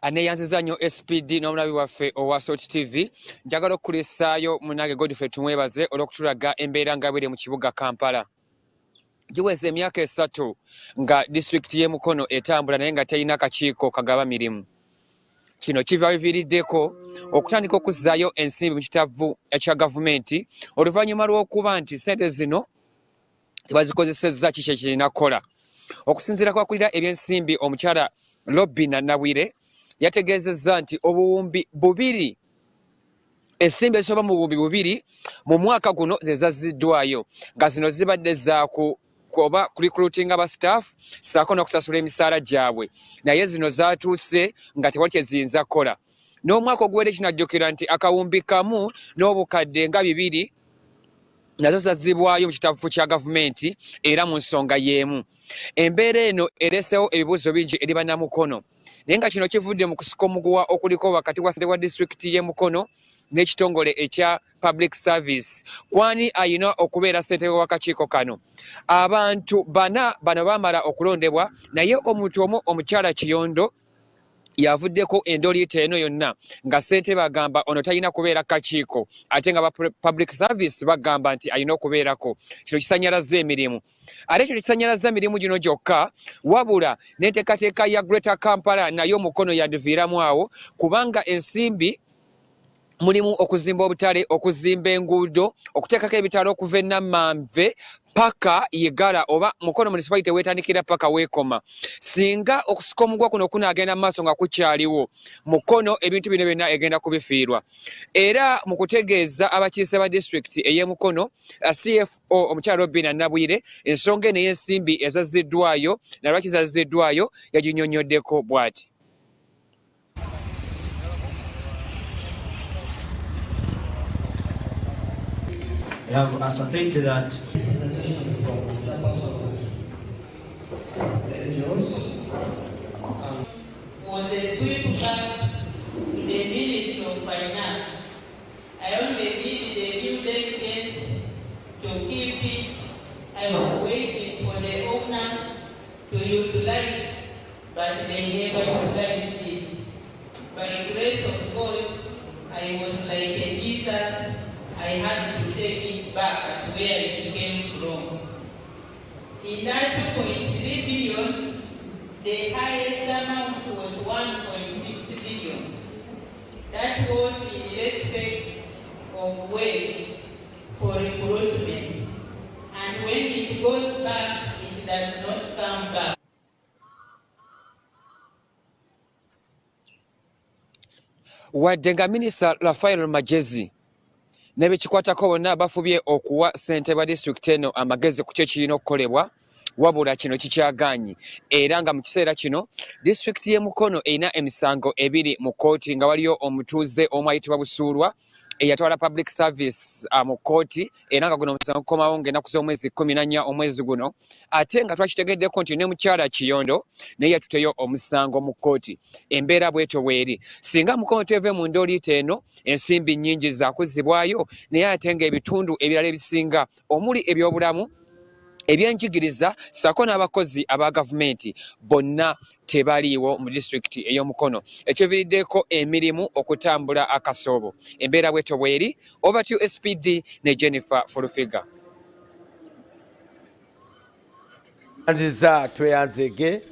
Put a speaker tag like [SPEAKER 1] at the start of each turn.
[SPEAKER 1] aneeyanziza nnyo SPD n'omulabi waffe owa Salt TV. Njagala okukulisaayo munange Godfrey tumwebaze olw'okutulaga embeera nga biri mu kibuga Kampala. Giweze emyaka 3 nga disitulikiti y'e Mukono etambula naye nga terina kakiiko kagaba mirimu. Kino kiva biviiriddeko okutandika okuzzaayo ensimbi mu kittavvu ekya gavumenti oluvannyuma lw'okuba nti ssente zino tebazikozesezza kiki ekirina kukola. Okusinziira ku akulira ebyensimbi omukyala Robina Nawire yategeezezza nti obuwumbi 2 ensimbi ezisoba mu buwumbi 2 mu mwaka guno ze zazziddwayo nga zino zibadde za kuba recruiting aba staff saako n'okusasula emisaala gyabwe naye zino zaatuuse nga tewali kye ziyinza kukola. N'omwaka oguwedde kinajjukira nti akawumbi kamu n'obukadde nga 2 nazo zazzibwayo mu kittavvu kya gavumenti era mu nsonga y'emu. Embeera eno ereseewo ebibuuzo bingi eri bannamukono naye nga kino kivudde mu kusika omuguwa okuliko wakati wa ssentebe wa disitulikiti y'e Mukono n'ekitongole ekya public service kwani ayina okubeera ssentebe w'akakiiko kano. Abantu bano baamala okulondebwa naye omuntu omu omukyala Kiyondo yavuddeko endoliita eno yonna nga ssentebe agamba ono talina kubeera kakiiko ate nga public service bagamba nti alina okubeerako. Kino kisanyalaza emirimu. Ate ekyo kisanyalaza emirimu gino gyokka wabula n'enteekateeka ya Greater Kampala nayo Mukono yandiviiramu awo kubanga ensimbi mulimu okuzimba obutale, okuzimba enguudo, okuteekako ebitalo okuva e Namanve paka Yegala oba Mukono municipality weetandikira paka weekoma. Singa okusika omugwa kuno kunaagenda mu maaso nga kukyaliwo Mukono ebintu bino byonna egenda kubifiirwa. Era mu kutegeeza abakiise ba disitulikiti ey'e Mukono CFO omukyala Robina Nabwire ensonga eno y'ensimbi ezazziddwayo na lwaki zazziddwayo yaginnyonnyoddeko bw'ati.
[SPEAKER 2] I have ascertained that
[SPEAKER 3] was a sweep back to the Ministry of Finance. I only need the new delegates to keep it. I was waiting for the owners to utilize, but they never utilized it. By the grace of God, I was like a Jesus. I had to take it back at where it came from. In that 2.3 billion, the highest amount was 1.6 billion. That was in respect of wage for recruitment. And when it goes back, it does not come back.
[SPEAKER 1] Wadde nga Minisita Rafael Magezi ne bekikwatako bonna bafubye okuwa ssentebe wa disitulikiti eno amagezi ku kyo kirina okukolebwa wabula kino kikyagaanyi era nga mu kiseera kino disitulikiti y'e Mukono erina emisango 2 mu kkooti nga waliyo omutuuze omu ayitibwa Busuulwa eyatwala public service mu kkooti era nga guno omusango gukomawo ng'ennaku z'omwezi 14 omwezi guno ate nga twakitegeddeko nti ne mukyala Kiyondo naye yatuteyo omusango mu kkooti. Embeera bwetyo bweri singa Mukono teve mu ndoliita eno ensimbi nnyingi zaakuzibwayo naye ate ng'ebitundu ebirala ebisinga omuli ebyobulamu ebyenjigiriza ssaako n'abakozi aba gavumenti bonna tebaliiwo mu disitulikiti ey'Omukono ekiviiriddeko emirimu okutambula akasoobo. Embeera bwetyo bweri. Over to SPD ne Jennifer Fulufiga.
[SPEAKER 4] Nziza tweyanzege